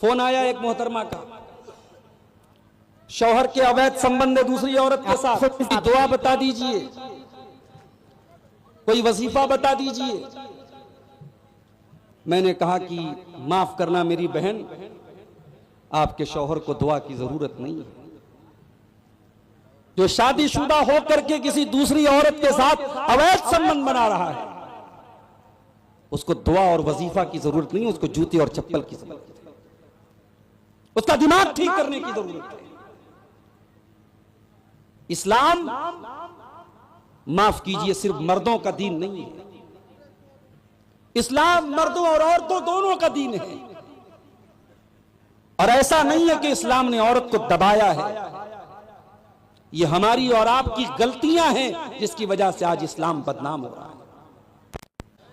Phone आया एक मोहतरमा का, शौहर के अवैध संबंध है दूसरी औरत के साथ, दुआ बता दीजिए, कोई वजीफा बता दीजिए। मैंने कहा कि माफ करना मेरी बहन, आपके शौहर को दुआ की जरूरत नहीं है। जो शादीशुदा होकर के किसी दूसरी औरत के साथ अवैध संबंध बना रहा है, उसको दुआ और वजीफा की जरूरत नहीं है, उसको जूते और चप्पल की जरूरत है, उसका दिमाग ठीक करने की जरूरत है। इस्लाम, माफ कीजिए, सिर्फ मर्दों का दीन नहीं है। इस्लाम मर्दों और औरतों दोनों का दीन है। और ऐसा नहीं है कि इस्लाम ने औरत को दबाया है। ये हमारी और आपकी गलतियां हैं जिसकी वजह से आज इस्लाम बदनाम हो रहा है।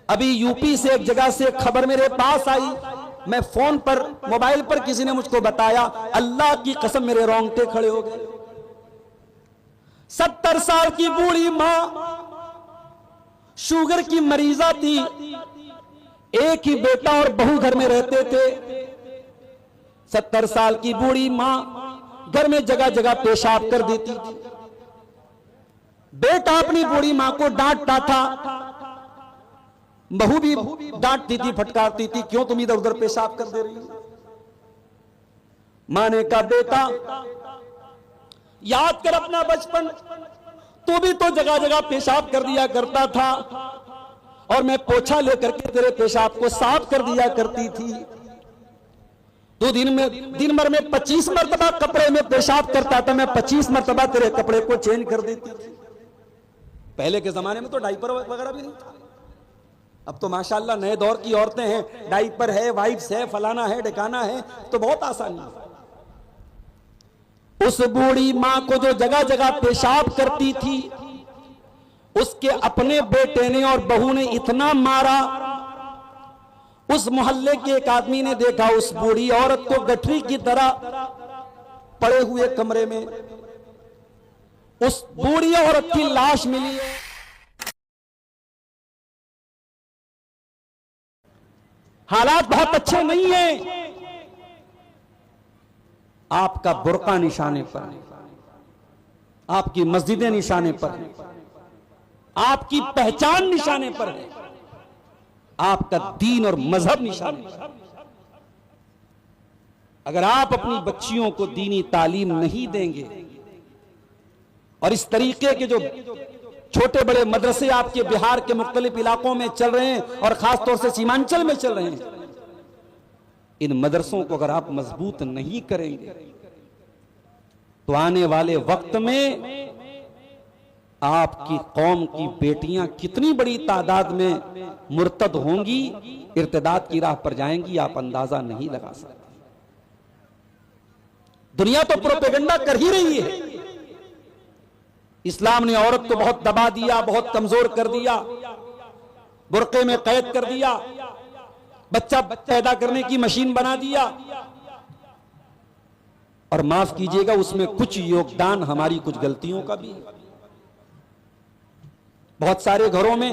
अभी यूपी से एक जगह से खबर मेरे पास आई, मैं फोन पर मोबाइल पर किसी ने मुझको बताया, अल्लाह की कसम मेरे रोंगटे खड़े हो गए। 70 साल की बूढ़ी मां, शुगर की मरीजा थी, एक ही बेटा और बहू घर में रहते थे। 70 साल की बूढ़ी मां घर में जगह जगह पेशाब कर देती थी। बेटा अपनी बूढ़ी मां को डांटता था, बहू भी डांटती थी, फटकारती थी, क्यों तुम इधर उधर पेशाब कर दे रही हो। मां ने कहा, बेटा याद कर अपना बचपन, तू भी तो जगह जगह पेशाब कर दिया करता था और मैं पोछा लेकर के तेरे पेशाब को साफ कर दिया करती थी। तू दिन भर में 25 मरतबा कपड़े में पेशाब करता था, मैं 25 मरतबा तेरे कपड़े को चेंज कर देती थी। पहले के जमाने में तो डाइपर वगैरह भी नहीं था। अब तो माशाल्लाह नए दौर की औरतें हैं, डाइपर है, वाइप्स है, फलाना है, ढकाना है, तो बहुत आसानी है। उस बूढ़ी मां को जो जगह जगह पेशाब करती थी, उसके अपने बेटे ने और बहू ने इतना मारा, उस मोहल्ले के एक आदमी ने देखा उस बूढ़ी औरत को गठरी की तरह पड़े हुए कमरे में, उस बूढ़ी औरत की लाश मिली। हालात बहुत अच्छे नहीं है। आपका बुर्का निशाने पर है, आपकी मस्जिदें निशाने पर है, आपकी पहचान निशाने पर है, आपका दीन और मजहब निशाने पर है। अगर आप अपनी बच्चियों को दीनी तालीम नहीं देंगे और इस तरीके के जो छोटे बड़े मदरसे आपके बिहार के मुख्तलिफ इलाकों में चल रहे हैं और खासतौर से सीमांचल में चल रहे हैं, इन मदरसों को अगर आप मजबूत नहीं करेंगे तो आने वाले वक्त में आपकी कौम की बेटियां कितनी बड़ी तादाद में मुर्तद होंगी, इर्तिदाद की राह पर जाएंगी, आप अंदाजा नहीं लगा सकते। दुनिया तो प्रोपेगेंडा कर ही रही है। इस्लाम ने औरत को बहुत दबा दिया, बहुत कमजोर कर दिया, बुर्के में कैद कर दिया, बच्चा पैदा करने की मशीन बना दिया। और माफ कीजिएगा, उसमें कुछ योगदान हमारी कुछ गलतियों का भी है। बहुत सारे घरों में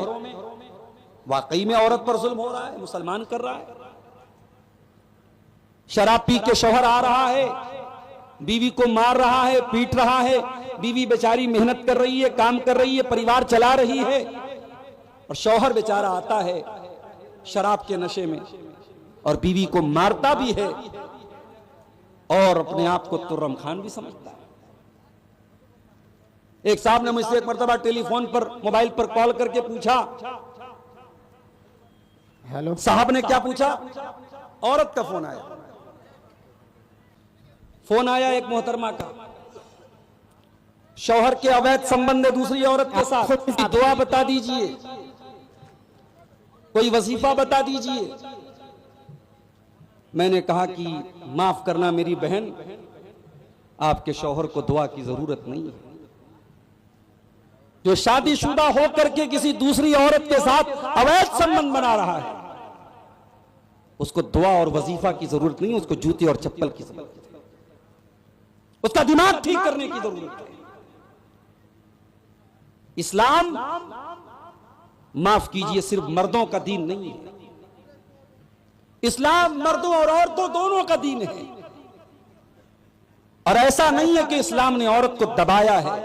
वाकई में औरत पर जुल्म हो रहा है, मुसलमान कर रहा है। शराब पी के शौहर आ रहा है, बीवी को मार रहा है, पीट रहा है, बीवी बेचारी मेहनत कर रही है, काम कर रही है, परिवार चला रही है, और शौहर बेचारा आता है शराब के नशे में और बीवी को मारता भी है और अपने आप को तुर्रम खान भी समझता है। एक साहब ने मुझसे एक मर्तबा टेलीफोन पर, मोबाइल पर कॉल करके पूछा, हेलो साहब ने क्या पूछा, औरत का फोन आया। फोन आया एक मोहतरमा का, शौहर के अवैध संबंध है दूसरी औरत के साथ, दुआ बता दीजिए, कोई वजीफा बता दीजिए। मैंने कहा कि माफ करना मेरी बहन, आपके शौहर को दुआ की जरूरत नहीं है। जो शादीशुदा होकर के किसी दूसरी औरत के साथ अवैध संबंध बना रहा है, उसको दुआ और वजीफा की जरूरत नहीं है, उसको जूते और चप्पल की जरूरत है, उसका दिमाग ठीक करने की जरूरत है। इस्लाम, माफ कीजिए, सिर्फ मर्दों का दीन नहीं है। इस्लाम मर्दों और औरतों दोनों का दीन है। और ऐसा नहीं है कि इस्लाम ने औरत को दबाया है।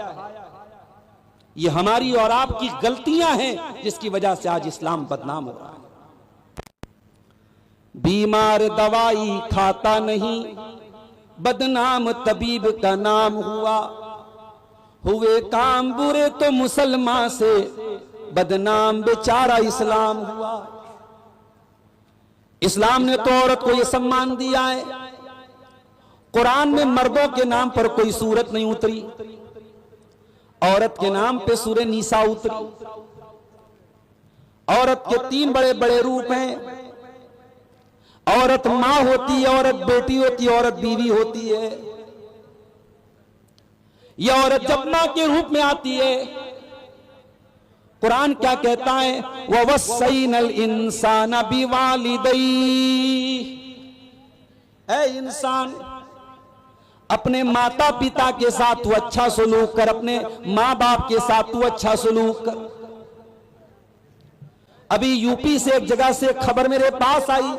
ये हमारी और आपकी गलतियां हैं जिसकी वजह से आज इस्लाम बदनाम हो रहा है। बीमार दवाई खाता नहीं, बदनाम तबीब का नाम हुआ। हुए काम बुरे तो मुसलमान से, बदनाम बेचारा इस्लाम हुआ। इस्लाम ने तो औरत को यह सम्मान दिया है। कुरान में मर्दों के नाम पर कोई सूरत नहीं उतरी, औरत के नाम पे सूरह निसा उतरी। औरत के 3 बड़े बड़े रूप हैं। औरत मां होती है, औरत बेटी होती है, औरत बीवी होती है। यह औरत जब मां के रूप में आती है, कुरान क्या कहता है, ववस्सैनल इंसान बिवालिदैहि। ऐ इंसान, अपने माता पिता के साथ तू अच्छा सलूक कर, अपने मां बाप के साथ तू अच्छा सलूक कर। अभी यूपी से एक जगह से खबर मेरे पास आई,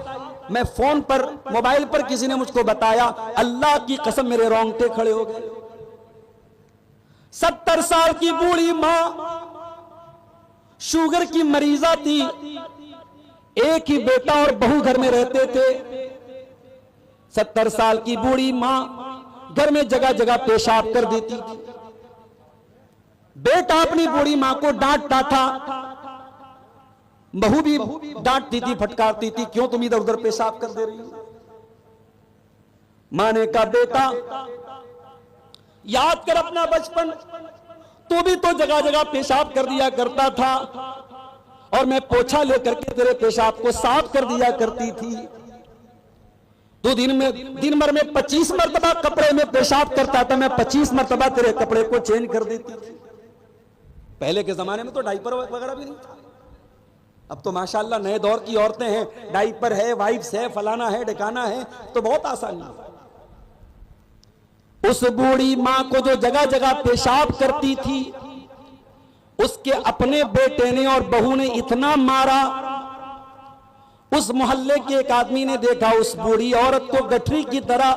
मैं फोन पर मोबाइल पर किसी ने मुझको बताया, अल्लाह की कसम मेरे रोंगटे खड़े हो गए। 70 साल की बूढ़ी मां, शुगर की मरीजा थी, एक ही बेटा और बहू घर में रहते थे। 70 साल की बूढ़ी मां घर में जगह जगह पेशाब कर देती थी। बेटा अपनी बूढ़ी मां को डांटता था, बहू भी डांटती थी, फटकारती थी, क्यों तुम इधर उधर पेशाब कर दे रही हो। मां ने कहा, बेटा याद कर अपना बचपन, तू भी तो जगह जगह पेशाब कर दिया करता था, और मैं पोछा लेकर के तेरे पेशाब को साफ कर दिया करती थी। तू दिन भर में 25 मरतबा कपड़े में पेशाब करता था, मैं 25 मरतबा तेरे कपड़े को चेंज कर देती थी। पहले के जमाने में तो डाइपर वगैरह भी नहीं था। अब तो माशाल्लाह नए दौर की औरतें हैं, डाइपर है, वाइप्स है, फलाना है, ढकाना है, तो बहुत आसानी है। उस बूढ़ी मां को जो जगह जगह पेशाब करती थी, उसके अपने बेटे ने और बहू ने इतना मारा, उस मोहल्ले के एक आदमी ने देखा उस बूढ़ी औरत को गठरी की तरह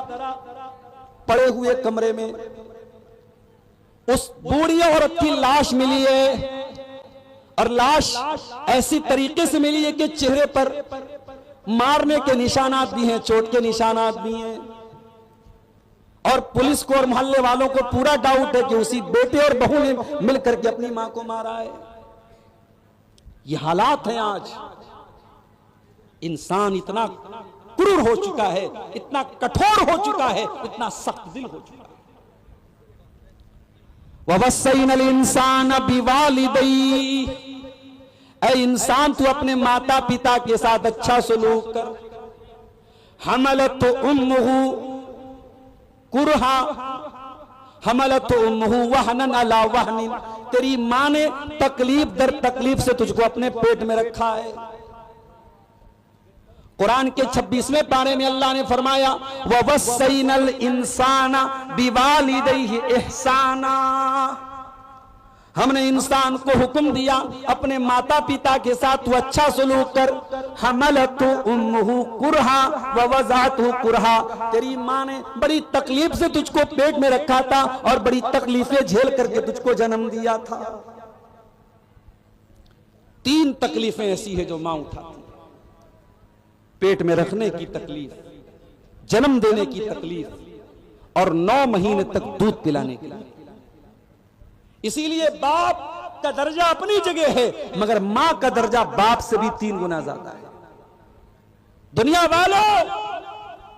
पड़े हुए कमरे में। उस बूढ़ी औरत की लाश मिली है, और लाश ऐसी तरीके से मिली है कि चेहरे पर मारने के निशानात भी हैं, चोट के निशानात भी हैं। और पुलिस को और मोहल्ले वालों को पूरा डाउट है कि उसी बेटे और बहू ने मिलकर के अपनी मां को मारा है। ये हालात हैं आज। इंसान इतना क्रूर हो चुका है, इतना कठोर हो चुका है, इतना सख्त दिल हो चुका है। ववस्सैनल इंसान बिवालिदैहि। ऐ इंसान, तू अपने माता पिता के साथ अच्छा सलूक कर। हमलत उम्मुहु कुरहा, हमलत उम्मुहु वहनन अला वहनिन। तेरी मां ने तकलीफ दर तकलीफ से तुझको अपने पेट में रखा है। कुरान के 26वें पारे में अल्लाह ने फरमाया, ववस्सैनल इंसाना बिवालिदैहि इहसाना। हमने इंसान को हुक्म दिया, अपने माता पिता के साथ तू अच्छा सलूक कर। हमलतु उम्मुहु कुरहा व वज़अतहु कुरहा। तेरी मां ने बड़ी तकलीफ से तुझको पेट में रखा था और बड़ी तकलीफें झेल करके तुझको जन्म दिया था। 3 तकलीफें ऐसी है जो मां उठाती, पेट में रखने की तकलीफ, जन्म देने की तकलीफ, और 9 महीने तक दूध पिलाने की। इसीलिए बाप का दर्जा अपनी जगह है, मगर मां का दर्जा बाप से भी 3 गुना ज्यादा है। दुनिया वालों,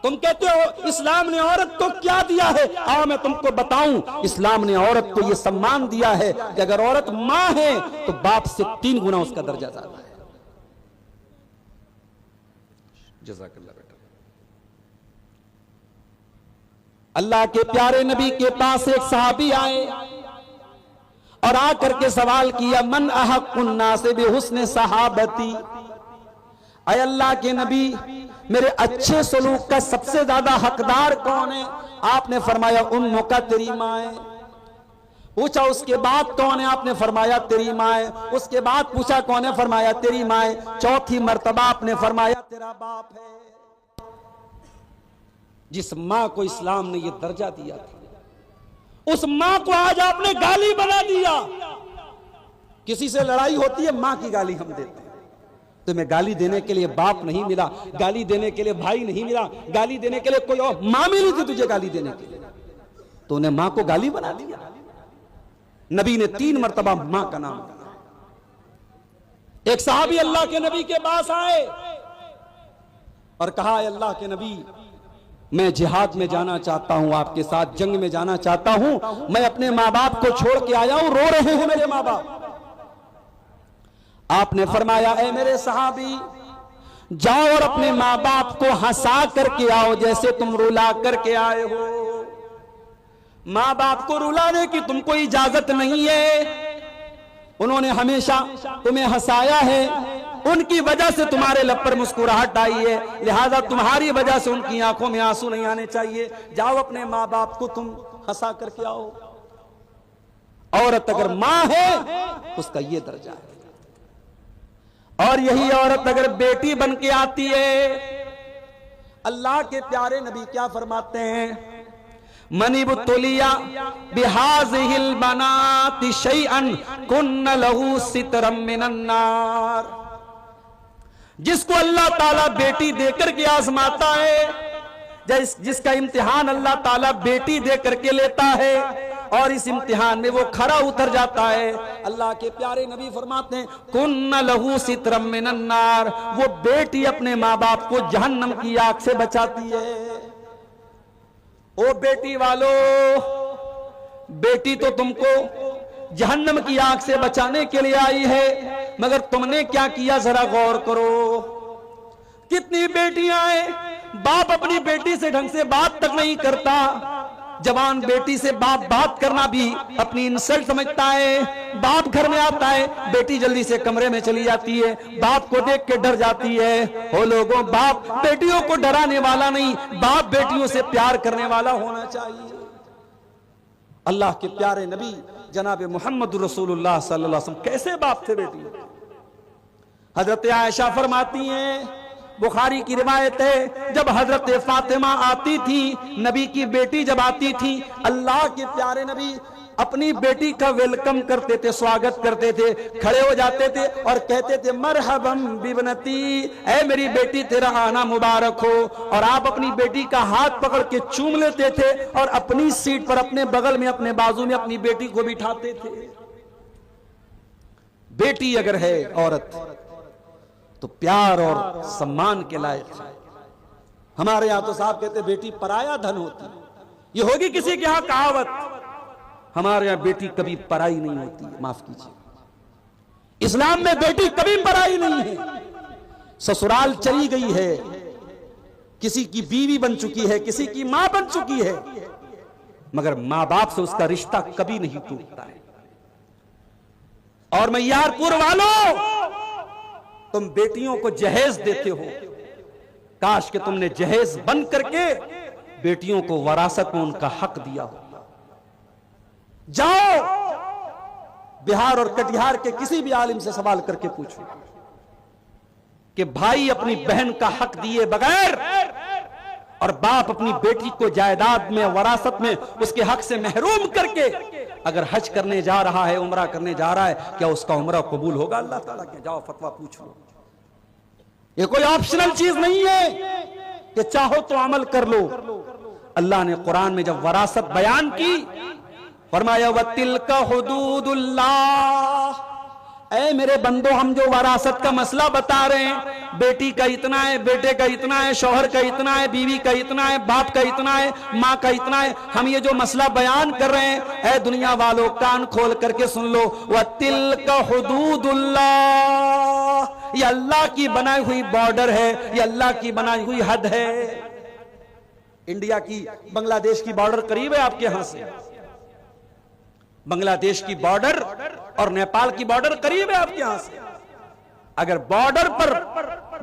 तुम कहते हो इस्लाम ने औरत को क्या दिया है, आओ मैं तुमको बताऊं। इस्लाम ने औरत को यह सम्मान दिया है कि अगर औरत मां है तो बाप से 3 गुना उसका दर्जा ज्यादा है। जज़ाकल्लाह बेटा। अल्लाह के प्यारे नबी के पास एक सहाबी आए और आकर के सवाल किया, मन अहक्कुन नास बिहुस्न सहाबती। अय अल्लाह के नबी, मेरे अच्छे सलूक का सबसे ज्यादा हकदार कौन है? आपने फरमाया उम्मुका, तेरी मां है। पूछा उसके बाद कौन है? आपने फरमाया तेरी मां है। उसके बाद पूछा कौन है? फरमाया तेरी मां है। चौथी मर्तबा आपने फरमाया तेरा बाप है। जिस मां को इस्लाम ने यह दर्जा दिया था, उस मां को आज आपने गाली बना दिया। किसी से लड़ाई होती है, मां की गाली हम देते हैं। तुम्हें गाली देने के लिए बाप नहीं मिला, गाली देने के लिए भाई नहीं मिला, गाली देने के लिए कोई और मां मिली थी तुझे गाली देने के लिए, तो उन्हें मां को गाली बना दिया। नबी ने 3 मरतबा मां का नाम लिया। एक सहाबी अल्लाह के नबी के पास आए और कहा, अल्लाह के नबी, मैं जिहाद में जाना चाहता हूं, आपके साथ जंग में जाना चाहता हूं, मैं अपने मां बाप को छोड़ के आया हूं, रो रहे हैं मेरे मां बाप। आपने फरमाया, ऐ मेरे सहाबी, जाओ और अपने मां बाप को हंसा करके आओ जैसे तुम रुला करके आए हो। मां बाप को रुलाने की तुमको इजाजत नहीं है, उन्होंने हमेशा तुम्हें हंसाया है, उनकी वजह से तुम्हारे लब पर मुस्कुराहट आई है, लिहाजा तुम्हारी वजह से उनकी आंखों में आंसू नहीं आने चाहिए। जाओ अपने मां बाप को तुम हंसा करके आओ। औरत अगर मां है उसका यह दर्जा है, और यही औरत अगर बेटी बन के आती है, अल्लाह के प्यारे नबी क्या फरमाते हैं, मनिबुतुलिया बिहाज़िहिल बनाति शैअन कुन्न लहू सितरम मिनन नार। जिसको अल्लाह ताला बेटी देकर के आजमाता है, जिसका इम्तिहान अल्लाह ताला बेटी देकर के लेता है और इस इम्तिहान में वो खरा उतर जाता है, अल्लाह के प्यारे नबी फरमाते हैं, कुन्न लहू सितरम मिनन नार। वो बेटी अपने माँ बाप को जहन्नम की आग से बचाती है। ओ बेटी वालों, बेटी तो तुमको जहन्नम की आग से बचाने के लिए आई है, मगर तुमने क्या किया जरा गौर करो। कितनी बेटियां हैं, बाप अपनी बेटी से ढंग से बात तक नहीं करता। जवान बेटी से बाप बात करना भी अपनी इंसल्ट समझता है। बाप घर में आता है, बेटी जल्दी से कमरे में चली जाती है, बाप को देख के डर जाती है। हो लोगों, बाप बेटियों को डराने वाला नहीं, बाप बेटियों से प्यार करने वाला होना चाहिए। अल्लाह के प्यारे नबी जनाब मोहम्मद रसूलुल्लाह सल्लल्लाहु अलैहि वसल्लम कैसे बाप थे बेटी। हजरत आयशा फरमाती हैं, बुखारी की रिवायत है, जब हजरत फातिमा आती थी, नबी की बेटी जब आती थी, अल्लाह के प्यारे नबी अपनी बेटी का वेलकम करते थे, स्वागत करते थे, खड़े हो जाते थे और कहते थे, मरहबम बिबनती, ऐ मेरी बेटी तेरा आना मुबारक हो। और आप अपनी बेटी का हाथ पकड़ के चूम लेते थे और अपनी सीट पर अपने बगल में, अपने बाजू में अपनी बेटी को बिठाते थे। बेटी अगर है औरत तो प्यार और सम्मान के लायक है। हमारे यहां तो साहब कहते बेटी पराया धन होती, ये होगी किसी के यहां कहावत। हमारे यहां बेटी कभी पराई नहीं होती है, माफ कीजिए। इस्लाम में बेटी कभी पराई नहीं है। ससुराल चली गई है, किसी की बीवी बन चुकी है, किसी की मां बन चुकी है, मगर मां बाप से उसका रिश्ता कभी नहीं टूटता है। और मैयारपुर वालों, तुम बेटियों को जहेज देते हो, काश कि तुमने जहेज बन करके बेटियों को वरासत में उनका हक दिया हो। जाओ बिहार और कटिहार के किसी भी आलिम से सवाल करके पूछो कि भाई अपनी बहन का हक दिए बगैर और बाप अपनी बेटी को जायदाद में, वरासत में उसके हक से महरूम करके अगर हज करने जा रहा है, उम्रा करने जा रहा है, क्या उसका उम्रा कबूल होगा अल्लाह ताला के? जाओ फतवा पूछ लो। ये कोई ऑप्शनल चीज नहीं है कि चाहो तो अमल कर लो। अल्लाह ने कुरान में जब वरासत बयान की, फरमाया वतिल्का हुदूदुल्लाह, ऐ मेरे बंदो, हम जो वरासत का मसला बता रहे हैं, बेटी का इतना है, बेटे का इतना है, शौहर का इतना है, बीवी का इतना है, बाप का इतना है, माँ का इतना है, हम ये जो मसला बयान कर रहे हैं, ऐ दुनिया वालों कान खोल करके सुन लो, वतिल्का हुदूदुल्लाह, ये अल्लाह की बनाई हुई बॉर्डर है, ये अल्लाह की बनाई हुई हद है। इंडिया की बांग्लादेश की बॉर्डर करीब है आपके यहां से, बांग्लादेश की बॉर्डर और नेपाल की बॉर्डर करीब है आपके यहां से। अगर बॉर्डर पर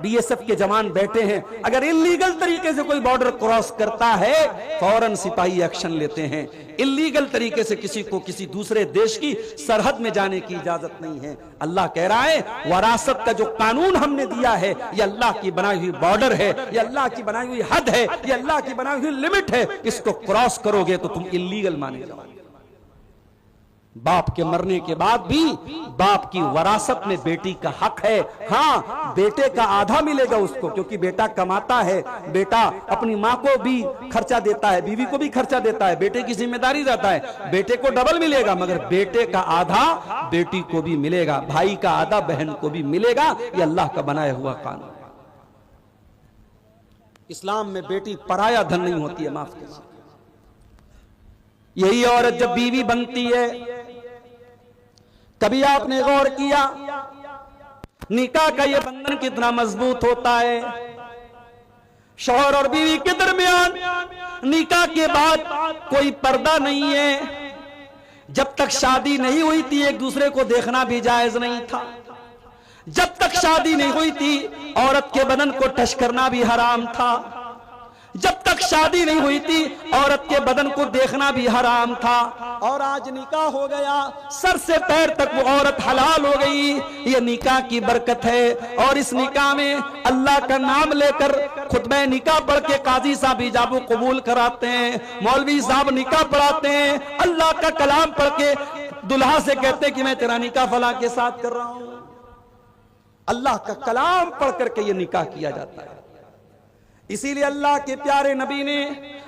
बीएसएफ के जवान बैठे हैं, अगर इल्लीगल तरीके से कोई बॉर्डर क्रॉस करता है फौरन सिपाही एक्शन लेते हैं। इल्लीगल तरीके से किसी को किसी दूसरे देश की सरहद में जाने की इजाजत नहीं है। अल्लाह कह रहा है वरासत का जो कानून हमने दिया है ये अल्लाह की बनाई हुई बॉर्डर है, ये अल्लाह की बनाई हुई हद है, ये अल्लाह की बनाई हुई लिमिट है। इसको क्रॉस करोगे तो तुम इल्लीगल माने जाओगे। बाप के मरने के बाद भी बाप की वरासत में बेटी का हक है। हाँ, बेटे का आधा मिलेगा उसको, क्योंकि बेटा कमाता है, बेटा अपनी माँ को भी खर्चा देता है, बीवी को भी खर्चा देता है, बेटे की जिम्मेदारी रहता है, बेटे को डबल मिलेगा, मगर बेटे का आधा बेटी को भी मिलेगा, भाई का आधा बहन को भी मिलेगा। ये अल्लाह का बनाया हुआ कानून। इस्लाम में बेटी पराया धन नहीं होती है, माफ कीजिए। यही औरत जब बीवी बनती है, कभी आपने गौर किया निकाह का ये बंधन कितना मजबूत होता है? शौहर और बीवी के दरमियान निकाह के बाद कोई पर्दा नहीं है। जब तक शादी नहीं हुई थी एक दूसरे को देखना भी जायज नहीं था। जब तक शादी नहीं हुई थी औरत के बदन को टच करना भी हराम था। जब तक शादी नहीं हुई थी औरत के बदन को देखना भी हराम था। और आज निकाह हो गया, सर से पैर तक वो औरत हलाल हो गई। ये निकाह की बरकत है। और इस निकाह में अल्लाह का नाम लेकर खुतबे निकाह पढ़ के काजी साहब इजाबो कबूल कराते हैं, मौलवी साहब निकाह पढ़ाते हैं, अल्लाह का कलाम पढ़ के दुल्हा से कहते कि मैं तेरा निकाह फला के साथ कर रहा हूं। अल्लाह का कलाम पढ़ करके ये निकाह किया जाता है। इसीलिए अल्लाह के प्यारे नबी ने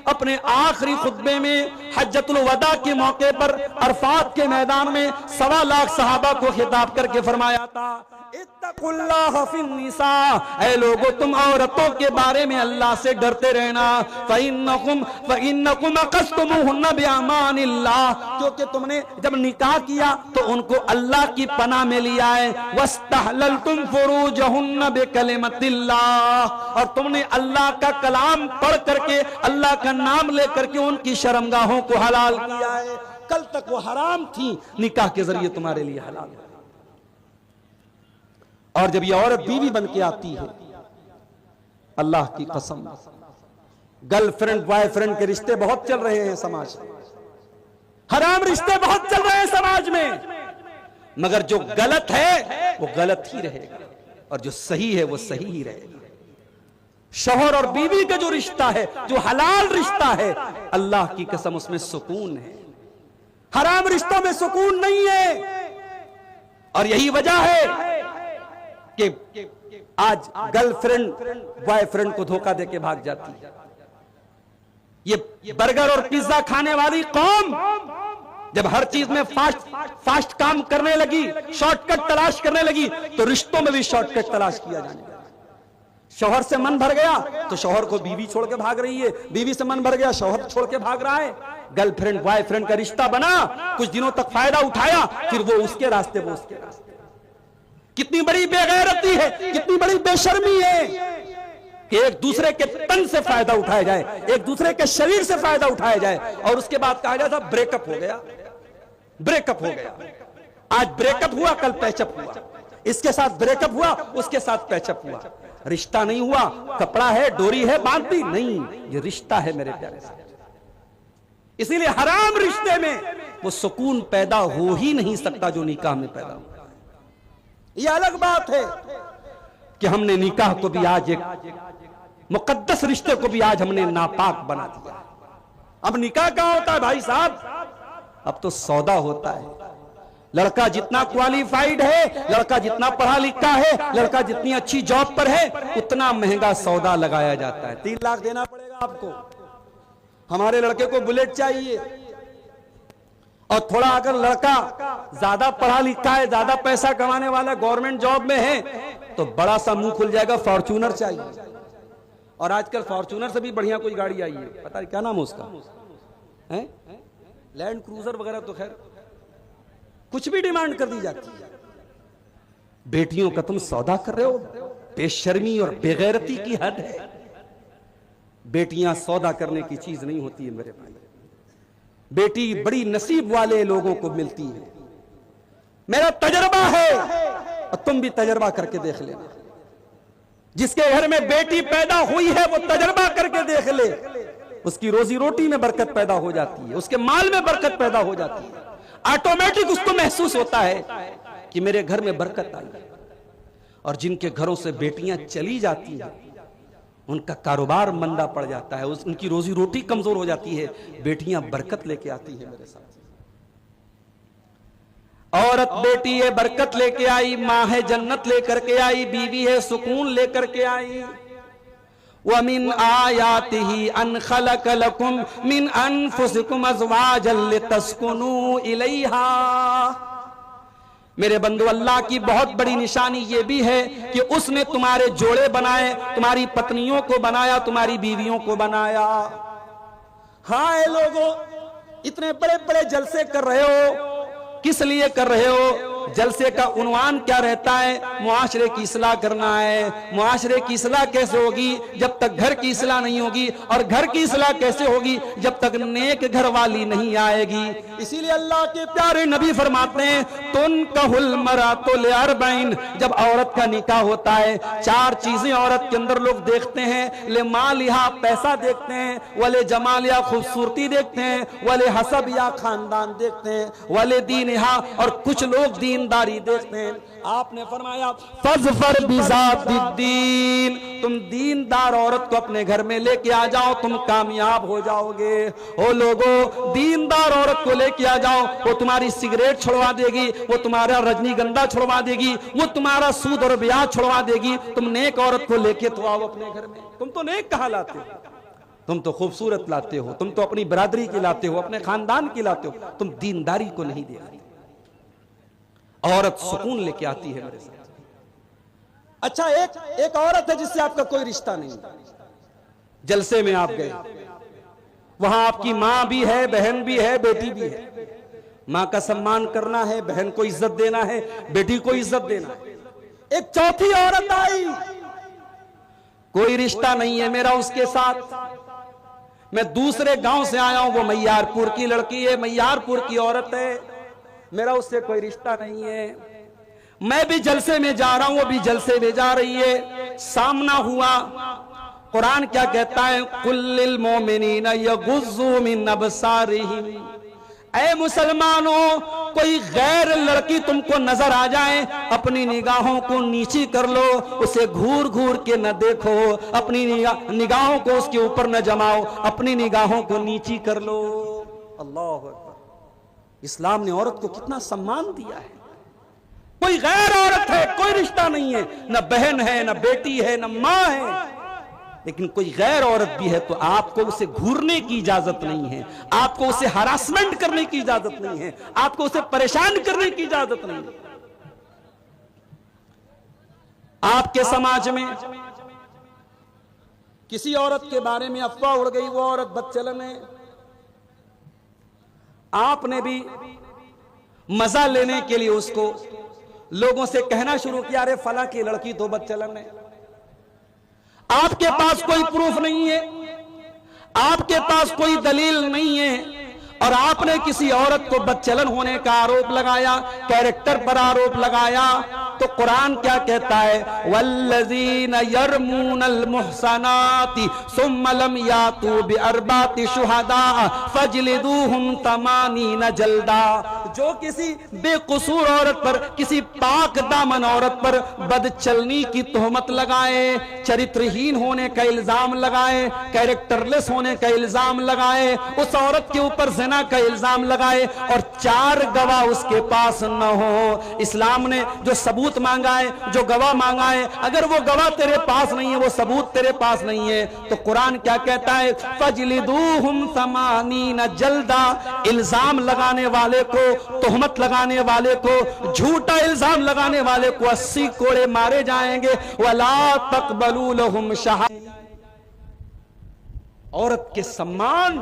अपने आखिरी खुतबे में हज्जतुल वदा के मौके पर अरफात के मैदान में 1.25 लाख सहाबा को खिताब करके फरमाया था, इत्तकुल्लाह फिन्निसा, ऐ लोगों तुम औरतों के बारे में अल्लाह से डरते रहना। फइन्नकुम अक़स्तमुहुन्ना बिअमानिल्लाह, क्योंकि तुमने जब निकाह किया तो उनको अल्लाह की पनाह में लिया है। वस्तहललतुम फुरूजहुन्ना बिकलिमतिल्लाह, और तुमने अल्लाह का कलाम पढ़ करके अल्लाह का नाम लेकर के उनकी शर्मगाहों को हलाल किया है। कल तक वो हराम थी, निकाह के जरिए तुम्हारे लिए हलाल है। और जब ये औरत बीवी बन के आती है, अल्लाह की कसम, गर्लफ्रेंड बॉयफ्रेंड के रिश्ते बहुत चल रहे हैं समाज में, हराम रिश्ते बहुत चल रहे हैं समाज में, मगर जो गलत है वो गलत ही रहेगा और जो सही है वो सही ही रहेगा। शौहर और बीवी का जो रिश्ता है, जो हलाल रिश्ता है, अल्लाह की कसम उसमें सुकून है। हराम रिश्तों में सुकून नहीं है। और यही वजह है कि आज गर्लफ्रेंड बॉयफ्रेंड को धोखा देके भाग जाती है। ये बर्गर और पिज्जा खाने वाली कौम जब हर चीज में फास्ट काम करने लगी, शॉर्टकट तलाश करने लगी, तो रिश्तों में भी शॉर्टकट तलाश किया जाने लगा। शौहर से मन भर गया तो शौहर को बीवी छोड़ के भाग रही है, बीवी से मन भर गया शौहर छोड़ के भाग रहा है। गर्लफ्रेंड बॉयफ्रेंड का रिश्ता बना, कुछ दिनों तक फायदा उठाया, फिर वो उसके रास्ते वो उसके रास्ते। कितनी बड़ी बेगैरती है, कितनी बड़ी बेशर्मी है कि एक दूसरे के तन से फायदा उठाया जाए, एक दूसरे के शरीर से फायदा उठाया जाए, और उसके बाद कहा जाता ब्रेकअप हो गया, ब्रेकअप हो गया। आज ब्रेकअप हुआ, कल पैचअप हुआ, इसके साथ ब्रेकअप हुआ, उसके साथ पैचअप हुआ। रिश्ता नहीं हुआ, कपड़ा है, डोरी है, बांधती नहीं, ये रिश्ता है मेरे प्यारे से। इसीलिए हराम रिश्ते में वो सुकून पैदा हो ही नहीं सकता जो निकाह में पैदा हुआ। ये अलग बात है कि हमने निकाह को भी आज एक मुकद्दस रिश्ते को भी आज हमने नापाक बना दिया। अब निकाह कहां होता है भाई साहब? अब तो सौदा होता है। लड़का जितना क्वालिफाइड है, लड़का जितना पढ़ा लिखा है, लड़का जितनी अच्छी जॉब पर है, उतना महंगा सौदा लगाया जाता है। 3 लाख देना पड़ेगा आपको। हमारे लड़के को बुलेट चाहिए, और थोड़ा अगर लड़का ज्यादा पढ़ा लिखा है, ज्यादा पैसा कमाने वाला, गवर्नमेंट जॉब में है, तो बड़ा सा मुंह खुल जाएगा, फॉर्च्यूनर चाहिए। और आजकल फॉर्च्यूनर से भी बढ़िया कोई गाड़ी आई है, पता नहीं क्या नाम है उसका, है लैंड क्रूजर वगैरह, तो खैर कुछ भी डिमांड कर दी जाती है। बेटियों का तुम सौदा कर रहे हो, बेशर्मी और बेगैरती की हद है। बेटियां सौदा करने की चीज नहीं होती है मेरे भाई। बेटी बड़ी नसीब वाले लोगों को मिलती है। मेरा तजर्बा है और तुम भी तजर्बा करके देख लेना। जिसके घर में बेटी पैदा हुई है वो तजर्बा करके देख ले, उसकी रोजी रोटी में बरकत पैदा हो जाती है, उसके माल में बरकत पैदा हो जाती है। ऑटोमेटिक उसको महसूस होता है कि मेरे घर में बरकत आई। और जिनके घरों से बेटियां चली जाती हैं उनका कारोबार मंदा पड़ जाता है, उनकी रोजी रोटी कमजोर हो जाती है। बेटियां बरकत लेके आती है मेरे साथ। औरत बेटी है बरकत लेके आई, माँ है जन्नत लेकर के आई, बीवी है सुकून लेकर के आई। वमिन आयातिही अन खलक लकुम मिन अनफुसिकुम अज़वाजन लितस्कुनू इलैहा। मेरे बंधु, अल्लाह की बहुत बड़ी निशानी यह भी है कि उसने तुम्हारे जोड़े बनाए, तुम्हारी पत्नियों को बनाया, तुम्हारी बीवियों को बनाया। हाय लोगों, इतने बड़े बड़े जलसे कर रहे हो, किस लिए कर रहे हो? जलसे का उन्वान क्या रहता है? मुआशरे की इस्लाह करना है। मुआशरे की इस्लाह कैसे होगी? जब तक घर की इस्लाह नहीं होगी। और घर की इस्लाह कैसे होगी? जब तक नेक घर वाली नहीं आएगी। इसीलिए अल्लाह के प्यारे नबी फरमाते हैं, तुनकहुल मरातु लिअरबईन, जब औरत का निकाह होता है 4 चीजें औरत के अंदर लोग देखते हैं। ले मालिहा, पैसा देखते हैं, वले जमालिया, खूबसूरती देखते हैं, वले हसब या खानदान देखते हैं, वले दीनहा, और कुछ लोग दीनदारी देखते हैं। आपने फरमाया फज़फर बिज़ातिद्दीन, तुम दीनदार औरत को अपने घर में लेके आ जाओ, तुम कामयाब हो जाओगे। ओ लोगों, दीनदार औरत को लेके आ जाओ, वो तुम्हारी सिगरेट छुड़वा देगी, वो तुम्हारा रजनीगंधा छुड़वा देगी, वो तुम्हारा सूद और ब्याज छुड़वा देगी। तुम नेक औरत को लेके तो आओ अपने घर में। तुम तो नेक कहाँ लाते हो? तुम तो खूबसूरत लाते हो, तुम तो अपनी बरादरी की लाते हो, अपने खानदान की लाते हो, तुम दीनदारी को नहीं दे रही। औरत सुकून लेके आती है मेरे साथ। अच्छा, एक औरत है जिससे आपका कोई रिश्ता नहीं, जलसे में आप गए, वहां आपकी मां भी है, बहन भी है, बेटी भी है। मां का सम्मान करना है, बहन को इज्जत देना है, बेटी को इज्जत देना है। एक चौथी औरत आई, कोई रिश्ता नहीं है मेरा उसके साथ, मैं दूसरे गांव से आया हूं, वो मैयारपुर की लड़की है, मैयारपुर की औरत है, मेरा उससे कोई रिश्ता नहीं है। मैं भी जलसे में जा रहा हूं, वो भी जलसे में जा रही है, सामना हुआ। कुरान क्या कहता है? कुल्लिल मोमिनीना यगुज़्ज़ू मिन अबसारिहिम। ऐ मुसलमानों, कोई गैर लड़की तुमको नजर आ जाए, अपनी निगाहों को नीची कर लो, उसे घूर घूर के न देखो, अपनी निगाहों को उसके ऊपर न जमाओ, अपनी निगाहों को नीची कर लो। अल्लाह अकबर। इस्लाम ने औरत को कितना सम्मान दिया है। कोई गैर औरत है, कोई रिश्ता नहीं है, न बहन है, न बेटी है, न मां है, लेकिन कोई गैर औरत भी है तो आपको उसे घूरने की इजाजत नहीं है, आपको उसे हरासमेंट करने की इजाजत नहीं है, आपको उसे परेशान करने की इजाजत नहीं है। आपके समाज में किसी औरत के बारे में अफवाह उड़ गई, वो औरत बदचलन है, आपने भी मजा लेने के लिए उसको लोगों से कहना शुरू किया, अरे फला की लड़की तो बदचलन है। आपके पास कोई प्रूफ नहीं है, आपके पास कोई दलील नहीं है, और आपने किसी औरत को बदचलन होने का आरोप लगाया, कैरेक्टर पर आरोप लगाया। तो कुरान क्या कहता है? वल्लज़ीना यरमूनल मुहसनाति सुम्मा लम यातू बिअरबाति शुहदा फजलिदूहुम तमानीना जल्दा। जो किसी बेकसूर औरत पर, किसी पाक दामन औरत पर बदचलनी की तोहमत लगाए, चरित्रहीन होने का इल्जाम लगाए, कैरेक्टरलेस होने का इल्जाम लगाए, उस औरत के ऊपर ज़िना का इल्जाम लगाए और 4 गवाह उसके पास न हो। इस्लाम ने जो सबूत मांगा है, जो गवाह मांगा है, अगर वो गवाह तेरे पास नहीं है, वो सबूत तेरे पास नहीं है, तो कुरान क्या कहता है? फजलिदूहुम तमानीना जल्दा। इल्जाम लगाने वाले को, तोहमत लगाने वाले को, झूठा इल्जाम लगाने वाले को 80 कोड़े मारे जाएंगे। वला तक़बलू लहुम शहादा। औरत के सम्मान